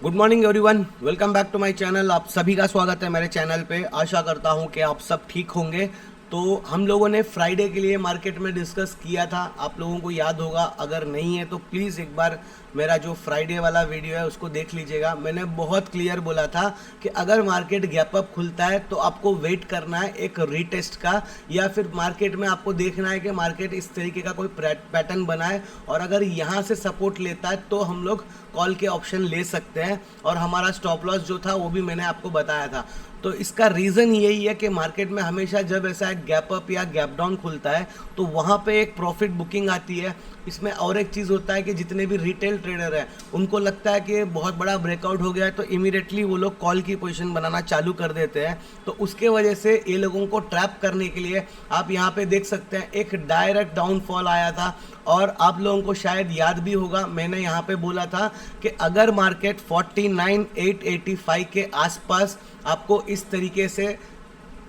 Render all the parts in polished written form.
Good morning everyone, welcome back to my channel. आप सभी का स्वागत है मेरे चैनल पे। आशा करता हूँ कि आप सब ठीक होंगे। तो हम लोगों ने फ्राइडे के लिए मार्केट में डिस्कस किया था, आप लोगों को याद होगा। अगर नहीं है तो प्लीज़ एक बार मेरा जो फ्राइडे वाला वीडियो है उसको देख लीजिएगा। मैंने बहुत क्लियर बोला था कि अगर मार्केट गैप अप खुलता है तो आपको वेट करना है एक रीटेस्ट का, या फिर मार्केट में आपको देखना है कि मार्केट इस तरीके का कोई पैटर्न बनाए, और अगर यहाँ से सपोर्ट लेता है तो हम लोग कॉल के ऑप्शन ले सकते हैं। और हमारा स्टॉप लॉस जो था वो भी मैंने आपको बताया था। तो इसका रीज़न यही है कि मार्केट में हमेशा जब ऐसा गैप अप या गैप डाउन खुलता है तो वहाँ पे एक प्रॉफिट बुकिंग आती है। इसमें और एक चीज़ होता है कि जितने भी रिटेल ट्रेडर हैं उनको लगता है कि बहुत बड़ा ब्रेकआउट हो गया है, तो इमीडिएटली वो लोग कॉल की पोजीशन बनाना चालू कर देते हैं। तो उसके वजह से ये लोगों को ट्रैप करने के लिए आप यहाँ पे देख सकते हैं एक डायरेक्ट डाउनफॉल आया था। और आप लोगों को शायद याद भी होगा, मैंने यहाँ पे बोला था कि अगर मार्केट 49,885 के आसपास आपको इस तरीके से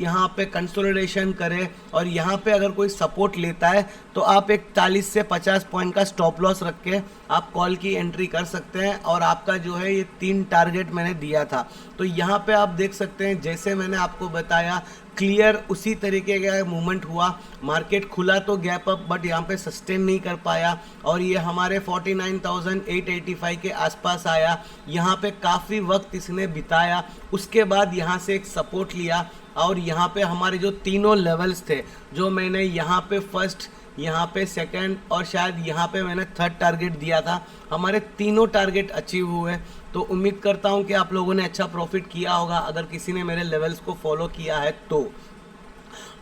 यहाँ पे कंसोलिडेशन करे और यहाँ पे अगर कोई सपोर्ट लेता है तो आप एक 40 से 50 पॉइंट का स्टॉप लॉस रख के आप कॉल की एंट्री कर सकते हैं। और आपका जो है ये 3 टारगेट मैंने दिया था। तो यहाँ पे आप देख सकते हैं जैसे मैंने आपको बताया क्लियर उसी तरीके का मूवमेंट हुआ। मार्केट खुला तो गैप अप, बट यहाँ पे सस्टेन नहीं कर पाया और ये हमारे 49,885 के आसपास आया। यहाँ पे काफ़ी वक्त इसने बिताया, उसके बाद यहाँ से एक सपोर्ट लिया और यहाँ पे हमारे जो तीनों लेवल्स थे, जो मैंने यहाँ पे फर्स्ट, यहाँ पे सेकंड और शायद यहाँ पे मैंने थर्ड टारगेट दिया था, हमारे तीनों टारगेट अचीव हुए। तो उम्मीद करता हूँ कि आप लोगों ने अच्छा प्रॉफिट किया होगा अगर किसी ने मेरे लेवल्स को फॉलो किया है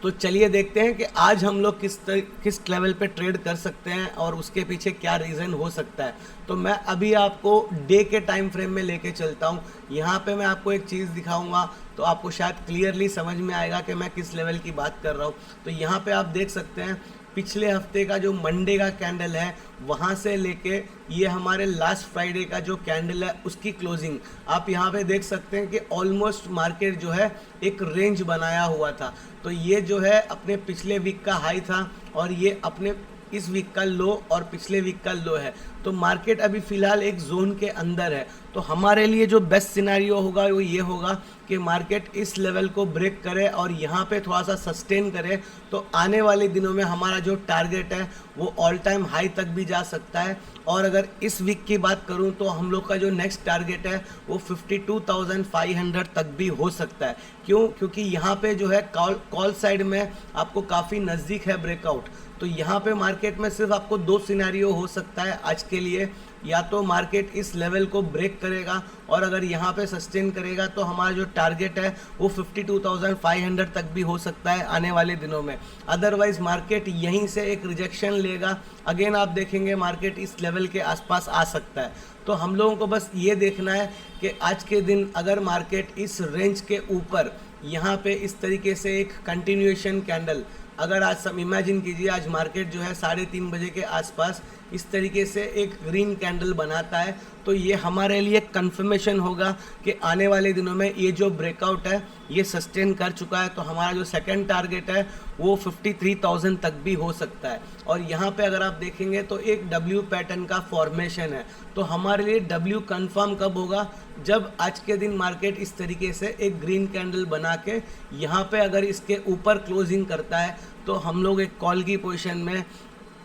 तो चलिए देखते हैं कि आज हम लोग किस लेवल पे ट्रेड कर सकते हैं और उसके पीछे क्या रीज़न हो सकता है। तो मैं अभी आपको डे के टाइम फ्रेम में लेके चलता हूँ। यहाँ पे मैं आपको एक चीज़ दिखाऊंगा तो आपको शायद क्लियरली समझ में आएगा कि मैं किस लेवल की बात कर रहा हूँ। तो यहाँ पे आप देख सकते हैं पिछले हफ्ते का जो मंडे का कैंडल है वहाँ से लेके ये हमारे लास्ट फ्राइडे का जो कैंडल है उसकी क्लोजिंग आप यहाँ पे देख सकते हैं कि ऑलमोस्ट मार्केट जो है एक रेंज बनाया हुआ था। तो ये जो है अपने पिछले वीक का हाई था और ये अपने इस वीक का लो और पिछले वीक का लो है। तो मार्केट अभी फ़िलहाल एक जोन के अंदर है। तो हमारे लिए जो बेस्ट सिनेरियो होगा वो ये होगा कि मार्केट इस लेवल को ब्रेक करे और यहाँ पे थोड़ा सा सस्टेन करे। तो आने वाले दिनों में हमारा जो टारगेट है वो ऑल टाइम हाई तक भी जा सकता है। और अगर इस वीक की बात करूं तो हम लोग का जो नेक्स्ट टारगेट है वो 52,500 तक भी हो सकता है। क्योंकि यहाँ पे जो है कॉल साइड में आपको काफ़ी नज़दीक है ब्रेकआउट। तो यहाँ पे मार्केट में सिर्फ आपको 2 सिनेरियो हो सकता है आज के लिए, या तो मार्केट इस लेवल को ब्रेक करेगा और अगर यहाँ पे सस्टेन करेगा तो हमारा जो टारगेट है वो 52,500 तक भी हो सकता है आने वाले दिनों में। अदरवाइज मार्केट यहीं से एक रिजेक्शन लेगा, अगेन आप देखेंगे मार्केट इस लेवल के आसपास आ सकता है। तो हम लोगों को बस ये देखना है कि आज के दिन अगर मार्केट इस रेंज के ऊपर यहाँ पे इस तरीके से एक कंटिन्यूएशन कैंडल, अगर आज सब इमेजिन कीजिए आज मार्केट जो है 3:30 बजे के आसपास इस तरीके से एक ग्रीन कैंडल बनाता है तो ये हमारे लिए कंफर्मेशन होगा कि आने वाले दिनों में ये जो ब्रेकआउट है ये सस्टेन कर चुका है। तो हमारा जो सेकंड टारगेट है वो 53,000 तक भी हो सकता है। और यहाँ पे अगर आप देखेंगे तो एक डब्ल्यू पैटर्न का फॉर्मेशन है। तो हमारे लिए डब्ल्यू कंफर्म कब होगा, जब आज के दिन मार्केट इस तरीके से एक ग्रीन कैंडल बना के यहाँ पे अगर इसके ऊपर क्लोजिंग करता है तो हम लोग एक कॉल की पोजीशन में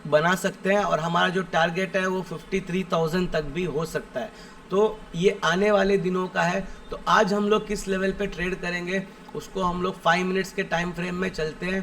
बना सकते हैं और हमारा जो टारगेट है वो 53,000 तक भी हो सकता है। तो ये आने वाले दिनों का है। तो आज हम लोग किस लेवल पे ट्रेड करेंगे उसको हम लोग 5 मिनट्स के टाइम फ्रेम में चलते हैं।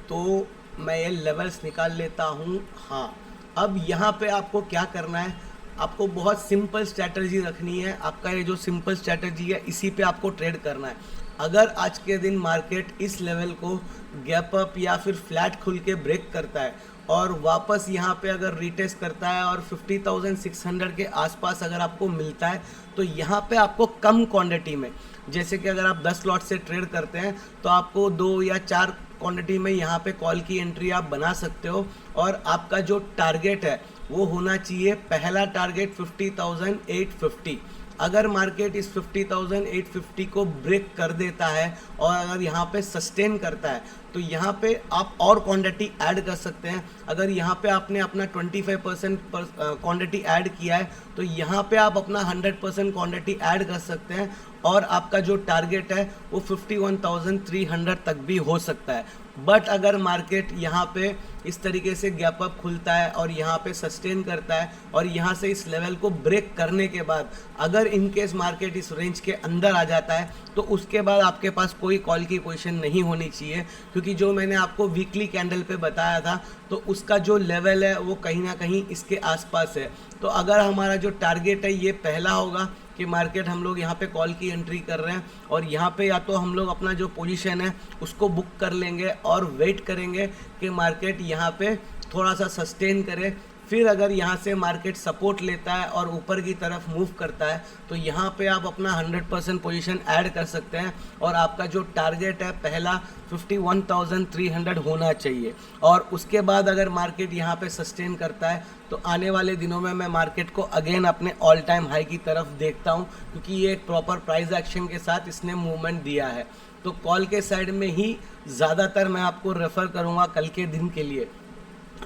तो मैं ये लेवल्स निकाल लेता हूँ। हाँ, अब यहाँ पे आपको क्या करना है, आपको बहुत सिंपल स्ट्रैटेजी रखनी है। आपका ये जो सिंपल स्ट्रैटेजी है इसी पे आपको ट्रेड करना है। अगर आज के दिन मार्केट इस लेवल को गैप अप या फिर फ्लैट खुल के ब्रेक करता है और वापस यहाँ पे अगर रीटेस्ट करता है और 50,600 के आसपास अगर आपको मिलता है तो यहाँ पे आपको कम क्वांटिटी में, जैसे कि अगर आप 10 लॉट से ट्रेड करते हैं तो आपको 2 या 4 क्वांटिटी में यहाँ पे कॉल की एंट्री आप बना सकते हो। और आपका जो टारगेट है वो होना चाहिए, पहला टारगेट 50,850। अगर मार्केट इस 50,850 को ब्रेक कर देता है और अगर यहाँ पे सस्टेन करता है तो यहाँ पे आप और क्वांटिटी ऐड कर सकते हैं। अगर यहाँ पे आपने अपना 25% क्वांटिटी ऐड किया है तो यहाँ पे आप अपना 100% क्वांटिटी ऐड कर सकते हैं और आपका जो टारगेट है वो 51,300 तक भी हो सकता है। बट अगर मार्केट यहाँ पे इस तरीके से गैप अप खुलता है और यहाँ पे सस्टेन करता है और यहाँ से इस लेवल को ब्रेक करने के बाद अगर इनकेस मार्केट इस रेंज के अंदर आ जाता है तो उसके बाद आपके पास कोई कॉल की पोजीशन नहीं होनी चाहिए, क्योंकि जो मैंने आपको वीकली कैंडल पे बताया था तो उसका जो लेवल है वो कहीं ना कहीं इसके आसपास है। तो अगर हमारा जो टारगेट है ये पहला होगा कि मार्केट हम लोग यहाँ पे कॉल की एंट्री कर रहे हैं और यहाँ पे या तो हम लोग अपना जो पोजीशन है उसको बुक कर लेंगे और वेट करेंगे कि मार्केट यहाँ पे थोड़ा सा सस्टेन करे। फिर अगर यहाँ से मार्केट सपोर्ट लेता है और ऊपर की तरफ मूव करता है तो यहाँ पे आप अपना 100% पोजीशन ऐड कर सकते हैं और आपका जो टारगेट है पहला 51,300 होना चाहिए। और उसके बाद अगर मार्केट यहाँ पे सस्टेन करता है तो आने वाले दिनों में मैं मार्केट को अगेन अपने ऑल टाइम हाई की तरफ देखता हूँ, क्योंकि ये एक प्रॉपर प्राइस एक्शन के साथ इसने मूवमेंट दिया है। तो कॉल के साइड में ही ज़्यादातर मैं आपको रेफ़र करूँगा कल के दिन के लिए।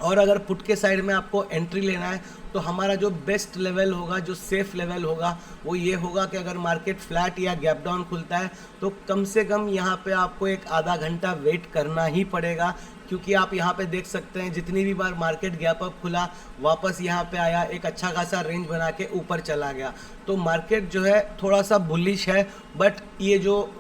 और अगर पुट के साइड में आपको एंट्री लेना है तो हमारा जो बेस्ट लेवल होगा, जो सेफ लेवल होगा, वो ये होगा कि अगर मार्केट फ्लैट या गैप डाउन खुलता है तो कम से कम यहाँ पे आपको एक आधा घंटा वेट करना ही पड़ेगा, क्योंकि आप यहाँ पे देख सकते हैं जितनी भी बार मार्केट गैप अप खुला वापस यहाँ पे आया, एक अच्छा खासा रेंज बना के ऊपर चला गया। तो मार्केट जो है थोड़ा सा बुलिश है, बट ये जो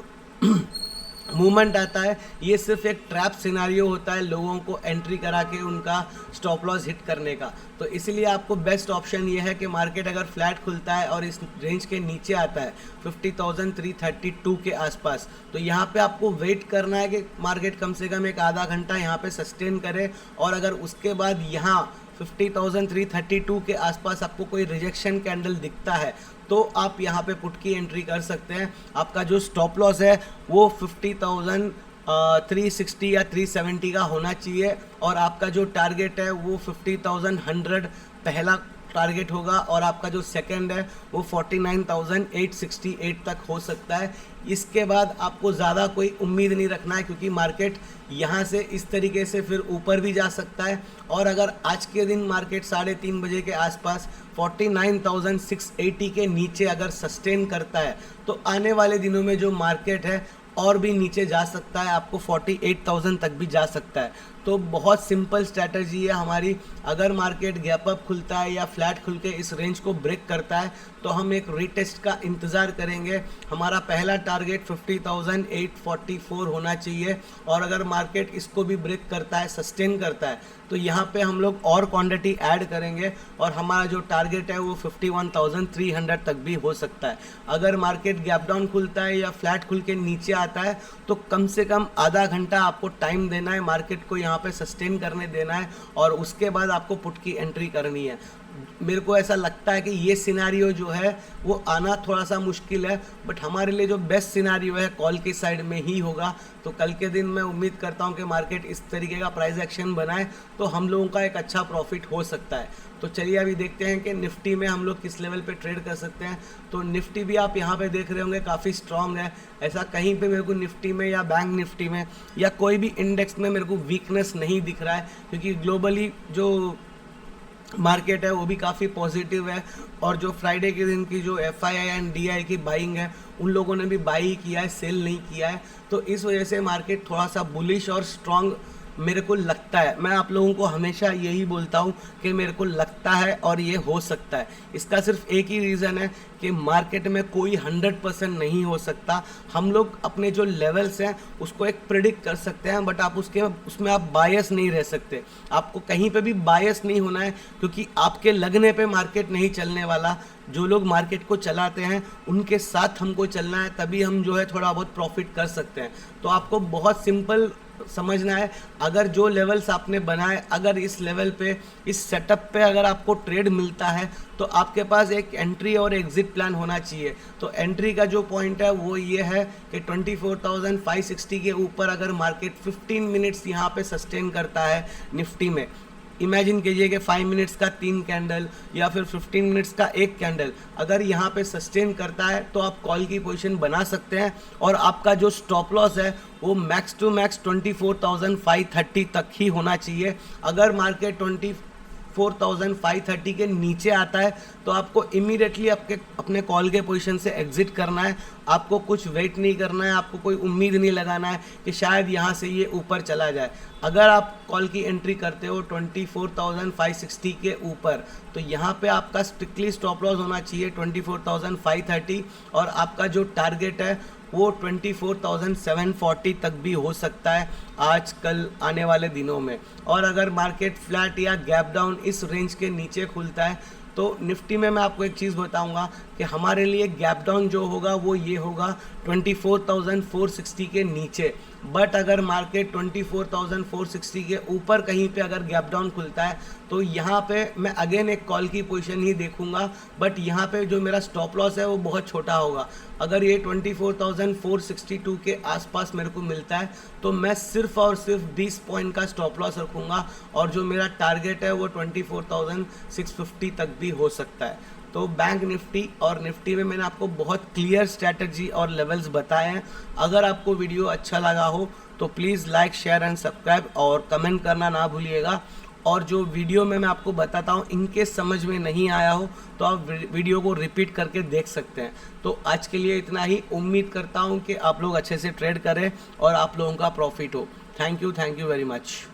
मूवमेंट आता है ये सिर्फ एक ट्रैप सिनारियो होता है लोगों को एंट्री करा के उनका स्टॉप लॉस हिट करने का। तो इसलिए आपको बेस्ट ऑप्शन ये है कि मार्केट अगर फ्लैट खुलता है और इस रेंज के नीचे आता है 50,332 के आसपास, तो यहाँ पे आपको वेट करना है कि मार्केट कम से कम एक आधा घंटा यहाँ पे सस्टेन करे और अगर उसके बाद यहाँ 50,332 के आसपास आपको कोई रिजेक्शन कैंडल दिखता है तो आप यहाँ पे पुट की एंट्री कर सकते हैं। आपका जो स्टॉप लॉस है वो 50,360 या 370 का होना चाहिए और आपका जो टारगेट है वो 50,100 पहला टारगेट होगा और आपका जो सेकंड है वो 49,868 तक हो सकता है। इसके बाद आपको ज़्यादा कोई उम्मीद नहीं रखना है, क्योंकि मार्केट यहाँ से इस तरीके से फिर ऊपर भी जा सकता है और अगर आज के दिन मार्केट 3:30 बजे के आसपास 49,680 के नीचे अगर सस्टेन करता है तो आने वाले दिनों में जो मार्केट है और भी नीचे जा सकता है, आपको 48,000 तक भी जा सकता है। तो बहुत सिंपल स्ट्रैटेजी है हमारी। अगर मार्केट गैप अप खुलता है या फ्लैट खुल के इस रेंज को ब्रेक करता है तो हम एक रीटेस्ट का इंतज़ार करेंगे। हमारा पहला टारगेट 50,844 होना चाहिए और अगर मार्केट इसको भी ब्रेक करता है, सस्टेन करता है, तो यहाँ पे हम लोग और क्वांटिटी ऐड करेंगे और हमारा जो टारगेट है वो 51,300 तक भी हो सकता है। अगर मार्केट गैप डाउन खुलता है या फ्लैट खुल के नीचे आता है तो कम से कम आधा घंटा आपको टाइम देना है, मार्केट को यहाँ पे सस्टेन करने देना है और उसके बाद आपको पुट की एंट्री करनी है। मेरे को ऐसा लगता है कि ये सिनारियो जो है वो आना थोड़ा सा मुश्किल है, बट हमारे लिए जो बेस्ट सिनारियो है कॉल की साइड में ही होगा। तो कल के दिन मैं उम्मीद करता हूँ कि मार्केट इस तरीके का प्राइस एक्शन बनाए तो हम लोगों का एक अच्छा प्रॉफिट हो सकता है। तो चलिए अभी देखते हैं कि निफ्टी में हम लोग किस लेवल पे ट्रेड कर सकते हैं। तो निफ्टी भी आप यहाँ पे देख रहे होंगे काफ़ी स्ट्रांग है। ऐसा कहीं पे मेरे को निफ्टी में या बैंक निफ्टी में या कोई भी इंडेक्स में मेरे को वीकनेस नहीं दिख रहा है, क्योंकि ग्लोबली जो मार्केट है वो भी काफ़ी पॉजिटिव है और जो फ्राइडे के दिन की जो FII एंड DI की बाइंग है उन लोगों ने भी बाई किया है, सेल नहीं किया है। तो इस वजह से मार्केट थोड़ा सा बुलिश और स्ट्रांग मेरे को लगता है। मैं आप लोगों को हमेशा यही बोलता हूँ कि मेरे को लगता है और ये हो सकता है। इसका सिर्फ एक ही रीज़न है कि मार्केट में कोई 100% नहीं हो सकता। हम लोग अपने जो लेवल्स हैं उसको एक प्रिडिक्ट कर सकते हैं, बट आप उसमें आप बायस नहीं रह सकते। आपको कहीं पे भी बायस नहीं होना है, क्योंकि आपके लगने पे मार्केट नहीं चलने वाला। जो लोग मार्केट को चलाते हैं उनके साथ हमको चलना है, तभी हम जो है थोड़ा बहुत प्रॉफिट कर सकते हैं। तो आपको बहुत सिंपल समझना है, अगर जो लेवल्स आपने बनाए, अगर इस लेवल पे, इस सेटअप पे अगर आपको ट्रेड मिलता है तो आपके पास एक एंट्री और एग्जिट प्लान होना चाहिए। तो एंट्री का जो पॉइंट है वो ये है कि 24,560 के ऊपर अगर मार्केट 15 मिनट्स यहाँ पे सस्टेन करता है निफ्टी में, इमेजिन कीजिए कि 5 मिनट्स का 3 कैंडल या फिर 15 मिनट्स का एक कैंडल अगर यहाँ पे सस्टेन करता है तो आप कॉल की पोजीशन बना सकते हैं और आपका जो स्टॉप लॉस है वो मैक्स टू मैक्स 24,530 तक ही होना चाहिए। अगर मार्केट 24,530 के नीचे आता है तो आपको इमीडिएटली अपने कॉल के पोजीशन से एग्जिट करना है। आपको कुछ वेट नहीं करना है, आपको कोई उम्मीद नहीं लगाना है कि शायद यहाँ से ये ऊपर चला जाए। अगर आप कॉल की एंट्री करते हो 24,560 के ऊपर तो यहाँ पे आपका स्ट्रिक्टली स्टॉप लॉस होना चाहिए 24,530 और आपका जो टारगेट है वो 24,740 तक भी हो सकता है आज कल आने वाले दिनों में। और अगर मार्केट फ्लैट या गैप डाउन इस रेंज के नीचे खुलता है तो निफ्टी में मैं आपको एक चीज़ बताऊंगा कि हमारे लिए गैप डाउन जो होगा वो ये होगा 24,460 के नीचे। बट अगर मार्केट 24,460 के ऊपर कहीं पे अगर गैप डाउन खुलता है तो यहाँ पे मैं अगेन एक कॉल की पोजीशन ही देखूंगा, बट यहाँ पे जो मेरा स्टॉप लॉस है वो बहुत छोटा होगा। अगर ये 24,462 के आसपास मेरे को मिलता है तो मैं सिर्फ और सिर्फ 20 पॉइंट का स्टॉप लॉस रखूँगा और जो मेरा टारगेट है वो 24,650 तक भी हो सकता है। तो बैंक निफ्टी और निफ्टी में मैंने आपको बहुत क्लियर स्ट्रैटेजी और लेवल्स बताए हैं। अगर आपको वीडियो अच्छा लगा हो तो please like share and subscribe और कमेंट करना ना भूलिएगा। और जो वीडियो में मैं आपको बताता हूँ इनके समझ में नहीं आया हो तो आप वीडियो को रिपीट करके देख सकते हैं। तो आज के लिए इतना ही। उम्मीद करता हूँ कि आप लोग अच्छे से ट्रेड करें और आप लोगों का प्रॉफिट हो। Thank you very much.